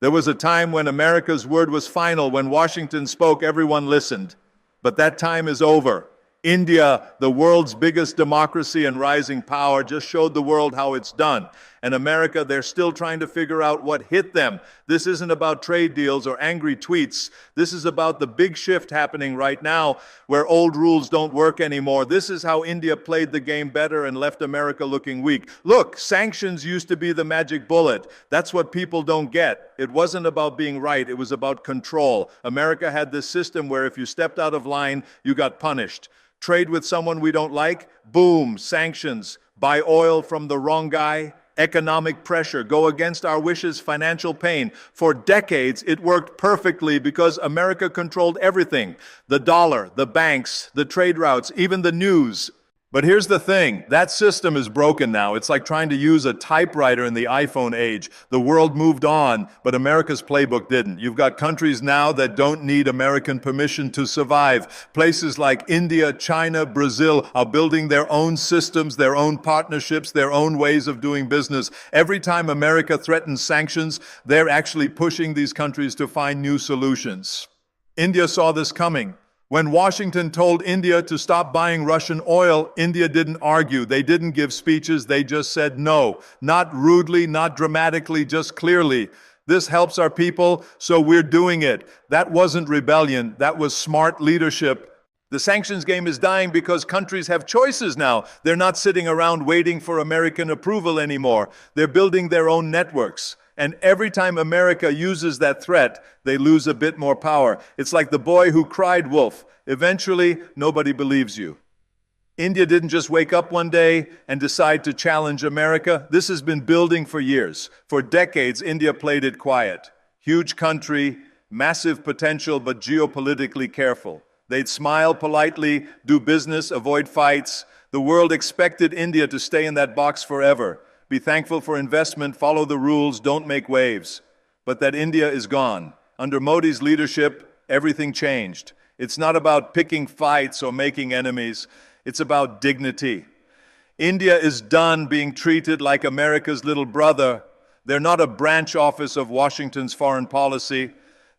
There was a time when America's word was final. When Washington spoke, everyone listened. But that time is over. India, the world's biggest democracy and rising power, just showed the world how it's done. And America, they're still trying to figure out what hit them. This isn't about trade deals or angry tweets. This is about the big shift happening right now where old rules don't work anymore. This is how India played the game better and left America looking weak. Look, sanctions used to be the magic bullet. That's what people don't get. It wasn't about being right. It was about control. America had this system where if you stepped out of line, you got punished. Trade with someone we don't like, boom, sanctions. Buy oil from the wrong guy, economic pressure. Go against our wishes, financial pain. For decades, it worked perfectly because America controlled everything. The dollar, the banks, the trade routes, even the news. But here's the thing, that system is broken now. It's like trying to use a typewriter in the iPhone age. The world moved on, but America's playbook didn't. You've got countries now that don't need American permission to survive. Places like India, China, Brazil are building their own systems, their own partnerships, their own ways of doing business. Every time America threatens sanctions, they're actually pushing these countries to find new solutions. India saw this coming. When Washington told India to stop buying Russian oil, India didn't argue. They didn't give speeches. They just said no. Not rudely, not dramatically, just clearly. This helps our people, so we're doing it. That wasn't rebellion. That was smart leadership. The sanctions game is dying because countries have choices now. They're not sitting around waiting for American approval anymore. They're building their own networks. And every time America uses that threat, they lose a bit more power. It's like the boy who cried wolf. Eventually, nobody believes you. India didn't just wake up one day and decide to challenge America. This has been building for years. For decades, India played it quiet. Huge country, massive potential, but geopolitically careful. They'd smile politely, do business, avoid fights. The world expected India to stay in that box forever. Be thankful for investment, follow the rules, don't make waves. But that India is gone. Under Modi's leadership, everything changed. It's not about picking fights or making enemies. It's about dignity. India is done being treated like America's little brother. They're not a branch office of Washington's foreign policy.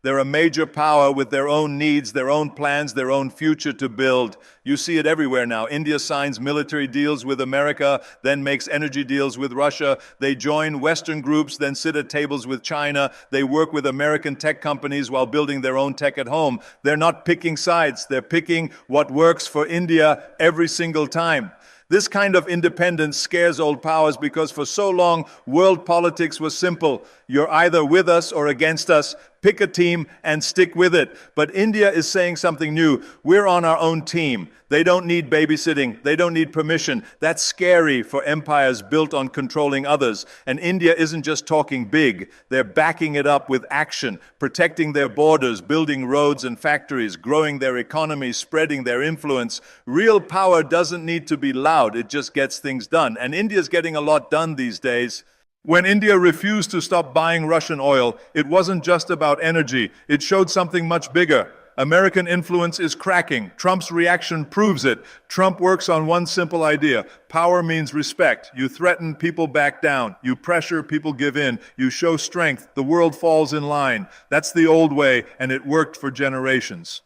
They're a major power with their own needs, their own plans, their own future to build. You see it everywhere now. India signs military deals with America, then makes energy deals with Russia. They join Western groups, then sit at tables with China. They work with American tech companies while building their own tech at home. They're not picking sides. They're picking what works for India every single time. This kind of independence scares old powers because for so long, world politics was simple. You're either with us or against us. Pick a team and stick with it. But India is saying something new. We're on our own team. They don't need babysitting. They don't need permission. That's scary for empires built on controlling others. And India isn't just talking big. They're backing it up with action, protecting their borders, building roads and factories, growing their economy, spreading their influence. Real power doesn't need to be loud. It just gets things done. And India's getting a lot done these days. When India refused to stop buying Russian oil, it wasn't just about energy. It showed something much bigger. American influence is cracking. Trump's reaction proves it. Trump works on one simple idea. Power means respect. You threaten, people back down. You pressure, people give in. You show strength, the world falls in line. That's the old way, and it worked for generations.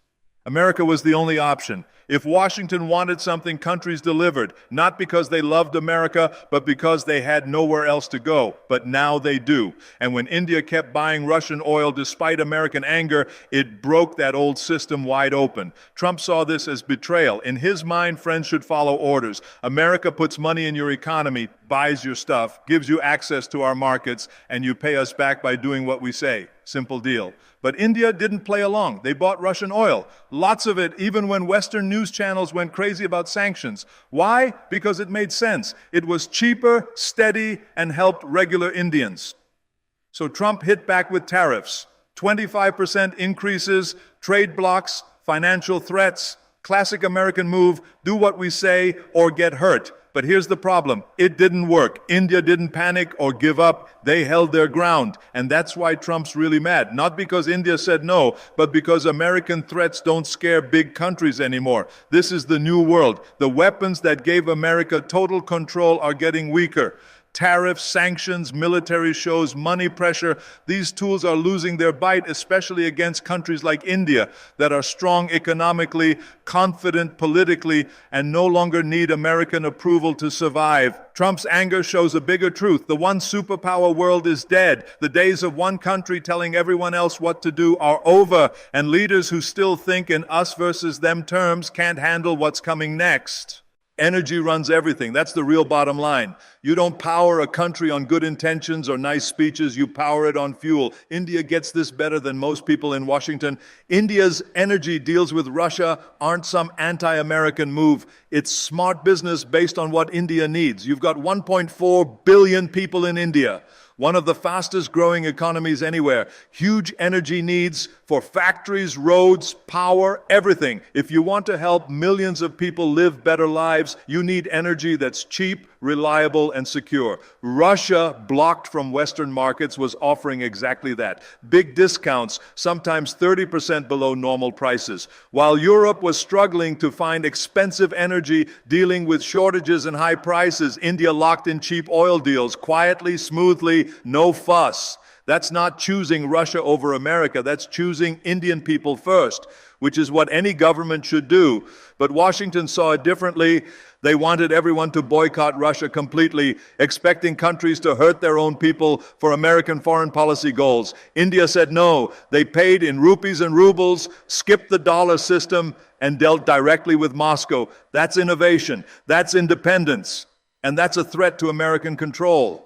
America was the only option. If Washington wanted something, countries delivered, not because they loved America, but because they had nowhere else to go. But now they do. And when India kept buying Russian oil despite American anger, it broke that old system wide open. Trump saw this as betrayal. In his mind, friends should follow orders. America puts money in your economy, buys your stuff, gives you access to our markets, and you pay us back by doing what we say. Simple deal. But India didn't play along. They bought Russian oil. Lots of it, even when Western news channels went crazy about sanctions. Why? Because it made sense. It was cheaper, steady, and helped regular Indians. So Trump hit back with tariffs. 25% increases, trade blocks, financial threats. Classic American move, do what we say or get hurt. But here's the problem. It didn't work. India didn't panic or give up. They held their ground. And that's why Trump's really mad. Not because India said no, but because American threats don't scare big countries anymore. This is the new world. The weapons that gave America total control are getting weaker. Tariffs, sanctions, military shows, money pressure, these tools are losing their bite, especially against countries like India that are strong economically, confident politically, and no longer need American approval to survive. Trump's anger shows a bigger truth. The one superpower world is dead. The days of one country telling everyone else what to do are over, and leaders who still think in us versus them terms can't handle what's coming next. Energy runs everything. That's the real bottom line. You don't power a country on good intentions or nice speeches. You power it on fuel. India gets this better than most people in Washington. India's energy deals with Russia aren't some anti-American move. It's smart business based on what India needs. You've got 1.4 billion people in India, one of the fastest growing economies anywhere. Huge energy needs for factories, roads, power, everything. If you want to help millions of people live better lives, you need energy that's cheap, reliable, and secure. Russia, blocked from Western markets, was offering exactly that. Big discounts, sometimes 30% below normal prices. While Europe was struggling to find expensive energy, dealing with shortages and high prices, India locked in cheap oil deals, quietly, smoothly, no fuss. That's not choosing Russia over America. That's choosing Indian people first, which is what any government should do. But Washington saw it differently. They wanted everyone to boycott Russia completely, expecting countries to hurt their own people for American foreign policy goals. India said no. They paid in rupees and rubles, skipped the dollar system, and dealt directly with Moscow. That's innovation. That's independence. And that's a threat to American control.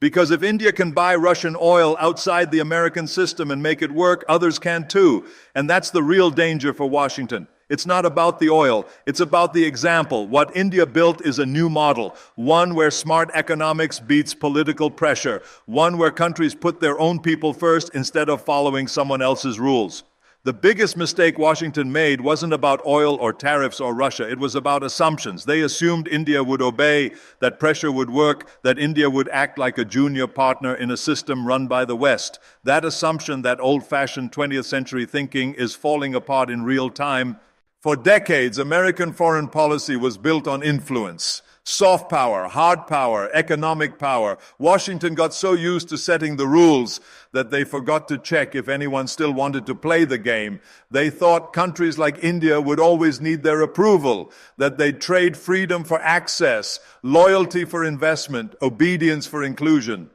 Because if India can buy Russian oil outside the American system and make it work, others can too. And that's the real danger for Washington. It's not about the oil. It's about the example. What India built is a new model, one where smart economics beats political pressure, one where countries put their own people first instead of following someone else's rules. The biggest mistake Washington made wasn't about oil or tariffs or Russia. It was about assumptions. They assumed India would obey, that pressure would work, that India would act like a junior partner in a system run by the West. That assumption, that old-fashioned 20th century thinking, is falling apart in real time. For decades, American foreign policy was built on influence. Soft power, hard power, economic power. Washington got so used to setting the rules that they forgot to check if anyone still wanted to play the game. They thought countries like India would always need their approval, that they'd trade freedom for access, loyalty for investment, obedience for inclusion.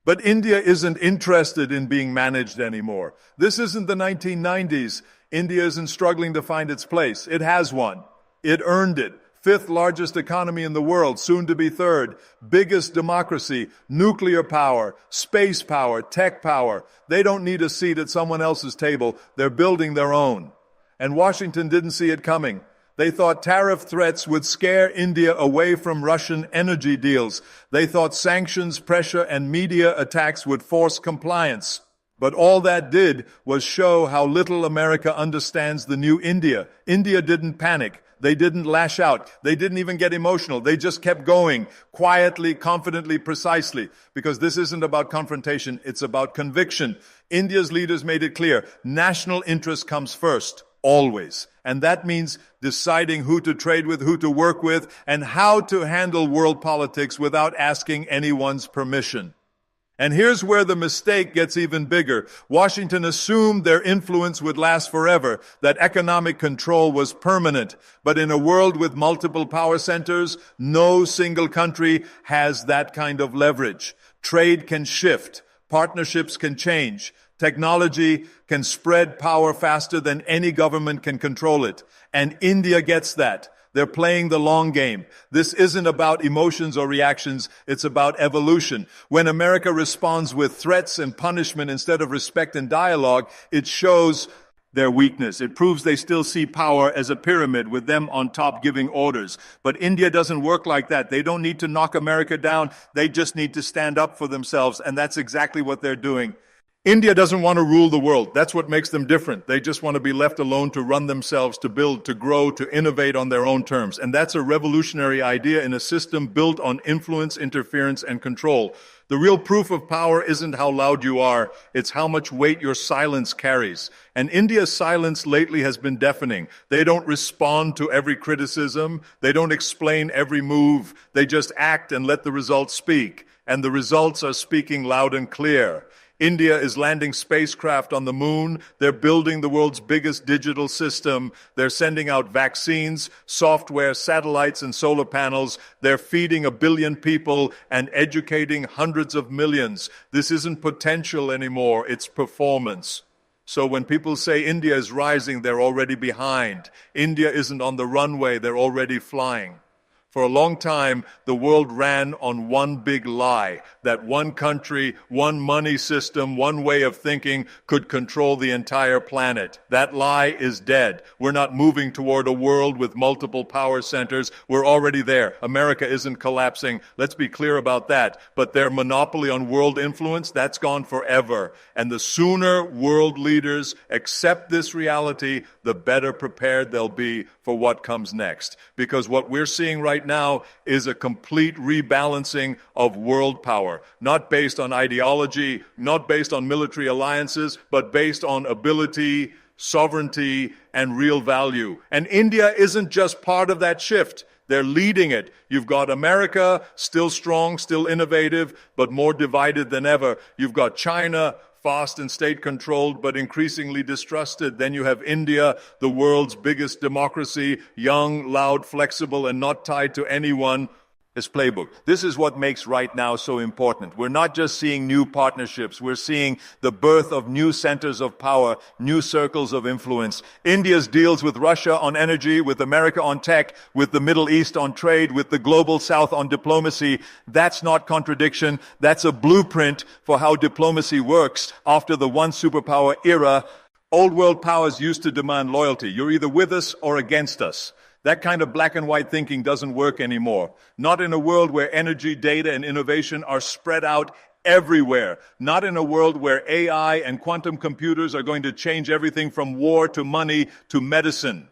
But India isn't interested in being managed anymore. This isn't the 1990s. India isn't struggling to find its place. It has one. It earned it. Fifth largest economy in the world, soon to be third. Biggest democracy, nuclear power, space power, tech power. They don't need a seat at someone else's table. They're building their own. And Washington didn't see it coming. They thought tariff threats would scare India away from Russian energy deals. They thought sanctions, pressure, and media attacks would force compliance. But all that did was show how little America understands the new India. India didn't panic. They didn't lash out. They didn't even get emotional. They just kept going, quietly, confidently, precisely. Because this isn't about confrontation, it's about conviction. India's leaders made it clear, national interest comes first, always. And that means deciding who to trade with, who to work with, and how to handle world politics without asking anyone's permission. And here's where the mistake gets even bigger. Washington assumed their influence would last forever, that economic control was permanent. But in a world with multiple power centers, no single country has that kind of leverage. Trade can shift. Partnerships can change. Technology can spread power faster than any government can control it. And India gets that. They're playing the long game. This isn't about emotions or reactions. It's about evolution. When America responds with threats and punishment instead of respect and dialogue, it shows their weakness. It proves they still see power as a pyramid with them on top giving orders. But India doesn't work like that. They don't need to knock America down. They just need to stand up for themselves. And that's exactly what they're doing. India doesn't want to rule the world. That's what makes them different. They just want to be left alone to run themselves, to build, to grow, to innovate on their own terms. And that's a revolutionary idea in a system built on influence, interference, and control. The real proof of power isn't how loud you are, it's how much weight your silence carries. And India's silence lately has been deafening. They don't respond to every criticism. They don't explain every move. They just act and let the results speak. And the results are speaking loud and clear. India is landing spacecraft on the moon. They're building the world's biggest digital system. They're sending out vaccines, software, satellites, and solar panels. They're feeding 1 billion people and educating hundreds of millions. This isn't potential anymore, it's performance. So when people say India is rising, they're already behind. India isn't on the runway, they're already flying. For a long time, the world ran on one big lie, that one country, one money system, one way of thinking could control the entire planet. That lie is dead. We're not moving toward a world with multiple power centers. We're already there. America isn't collapsing. Let's be clear about that. But their monopoly on world influence, that's gone forever. And the sooner world leaders accept this reality, the better prepared they'll be for what comes next. Because what we're seeing right now is a complete rebalancing of world power, not based on ideology, not based on military alliances, but based on ability, sovereignty, and real value. And India isn't just part of that shift. They're leading it. You've got America, still strong, still innovative, but more divided than ever. You've got China, fast and state-controlled, but increasingly distrusted. Then you have India, the world's biggest democracy, young, loud, flexible, and not tied to anyone. His playbook. This is what makes right now so important. We're not just seeing new partnerships, we're seeing the birth of new centers of power, new circles of influence. India's deals with Russia on energy, with America on tech, with the Middle East on trade, with the global South on diplomacy. That's not contradiction. That's a blueprint for how diplomacy works after the one superpower era. Old world powers used to demand loyalty. You're either with us or against us. That kind of black and white thinking doesn't work anymore. Not in a world where energy, data, and innovation are spread out everywhere. Not in a world where AI and quantum computers are going to change everything from war to money to medicine.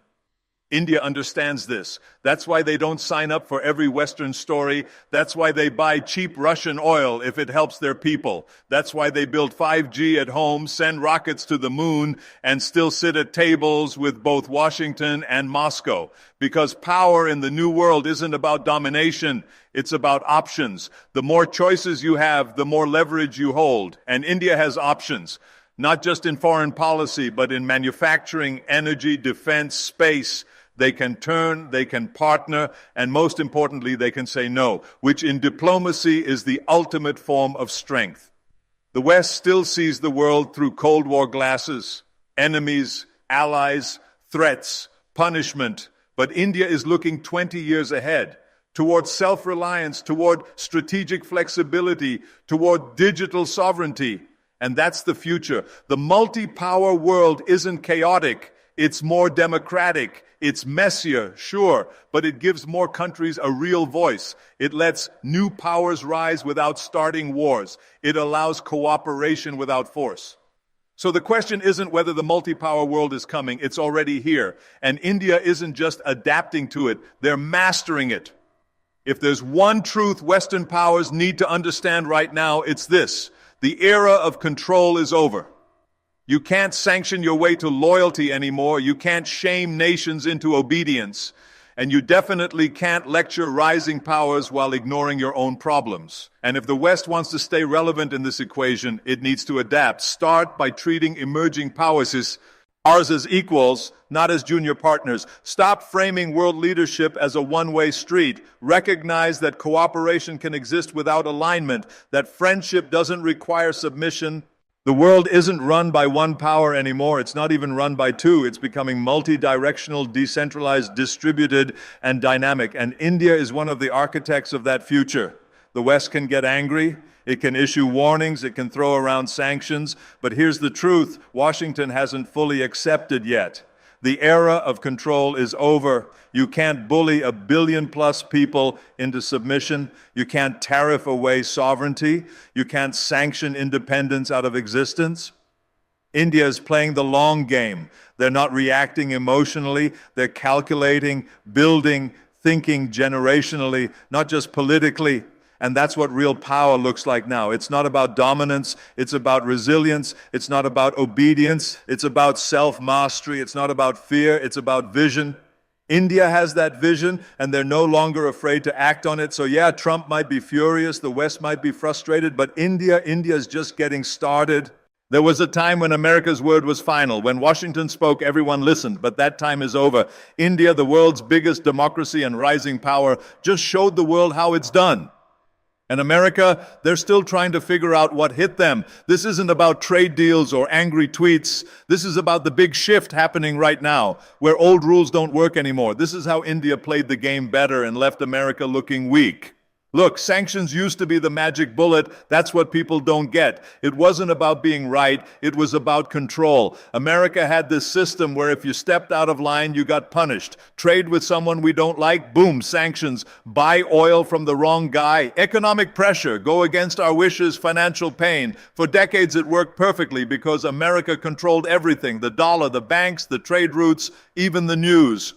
India understands this. That's why they don't sign up for every Western story. That's why they buy cheap Russian oil if it helps their people. That's why they build 5G at home, send rockets to the moon, and still sit at tables with both Washington and Moscow. Because power in the new world isn't about domination, it's about options. The more choices you have, the more leverage you hold. And India has options. Not just in foreign policy, but in manufacturing, energy, defense, space. They can turn, they can partner, and most importantly, they can say no, which in diplomacy is the ultimate form of strength. The West still sees the world through Cold War glasses, enemies, allies, threats, punishment, but India is looking 20 years ahead, toward self-reliance, toward strategic flexibility, toward digital sovereignty. And that's the future. The multi-power world isn't chaotic. It's more democratic. It's messier, sure, but it gives more countries a real voice. It lets new powers rise without starting wars. It allows cooperation without force. So the question isn't whether the multi-power world is coming. It's already here. And India isn't just adapting to it. They're mastering it. If there's one truth Western powers need to understand right now, it's this. The era of control is over. You can't sanction your way to loyalty anymore. You can't shame nations into obedience. And you definitely can't lecture rising powers while ignoring your own problems. And if the West wants to stay relevant in this equation, it needs to adapt. Start by treating emerging powers as ours as equals, not as junior partners. Stop framing world leadership as a one-way street. Recognize that cooperation can exist without alignment, that friendship doesn't require submission. The world isn't run by one power anymore. It's not even run by two. It's becoming multi-directional, decentralized, distributed, and dynamic. And India is one of the architects of that future. The West can get angry. It can issue warnings. It can throw around sanctions. But here's the truth. Washington hasn't fully accepted yet. The era of control is over. You can't bully 1 billion plus people into submission. You can't tariff away sovereignty. You can't sanction independence out of existence. India is playing the long game. They're not reacting emotionally. They're calculating, building, thinking generationally, not just politically. And that's what real power looks like now. It's not about dominance. It's about resilience. It's not about obedience. It's about self-mastery. It's not about fear. It's about vision. India has that vision, and they're no longer afraid to act on it. So yeah, Trump might be furious. The West might be frustrated. But India is just getting started. There was a time when America's word was final. When Washington spoke, everyone listened, but that time is over. India, the world's biggest democracy and rising power, just showed the world how it's done. And America, they're still trying to figure out what hit them. This isn't about trade deals or angry tweets. This is about the big shift happening right now, where old rules don't work anymore. This is how India played the game better and left America looking weak. Look, sanctions used to be the magic bullet. That's what people don't get. It wasn't about being right. It was about control. America had this system where if you stepped out of line, you got punished. Trade with someone we don't like, boom, sanctions. Buy oil from the wrong guy. Economic pressure, go against our wishes, financial pain. For decades, it worked perfectly because America controlled everything. The dollar, the banks, the trade routes, even the news.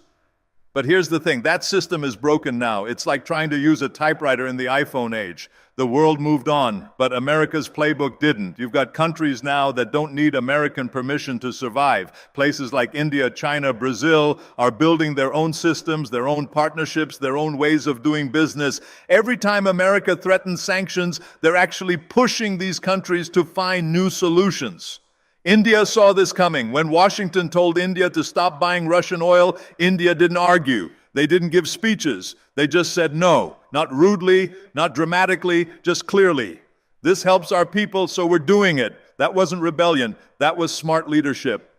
But here's the thing, that system is broken now. It's like trying to use a typewriter in the iPhone age. The world moved on, but America's playbook didn't. You've got countries now that don't need American permission to survive. Places like India, China, Brazil are building their own systems, their own partnerships, their own ways of doing business. Every time America threatens sanctions, they're actually pushing these countries to find new solutions. India saw this coming. When Washington told India to stop buying Russian oil, India didn't argue. They didn't give speeches. They just said no. Not rudely, not dramatically, just clearly. This helps our people, so we're doing it. That wasn't rebellion. That was smart leadership.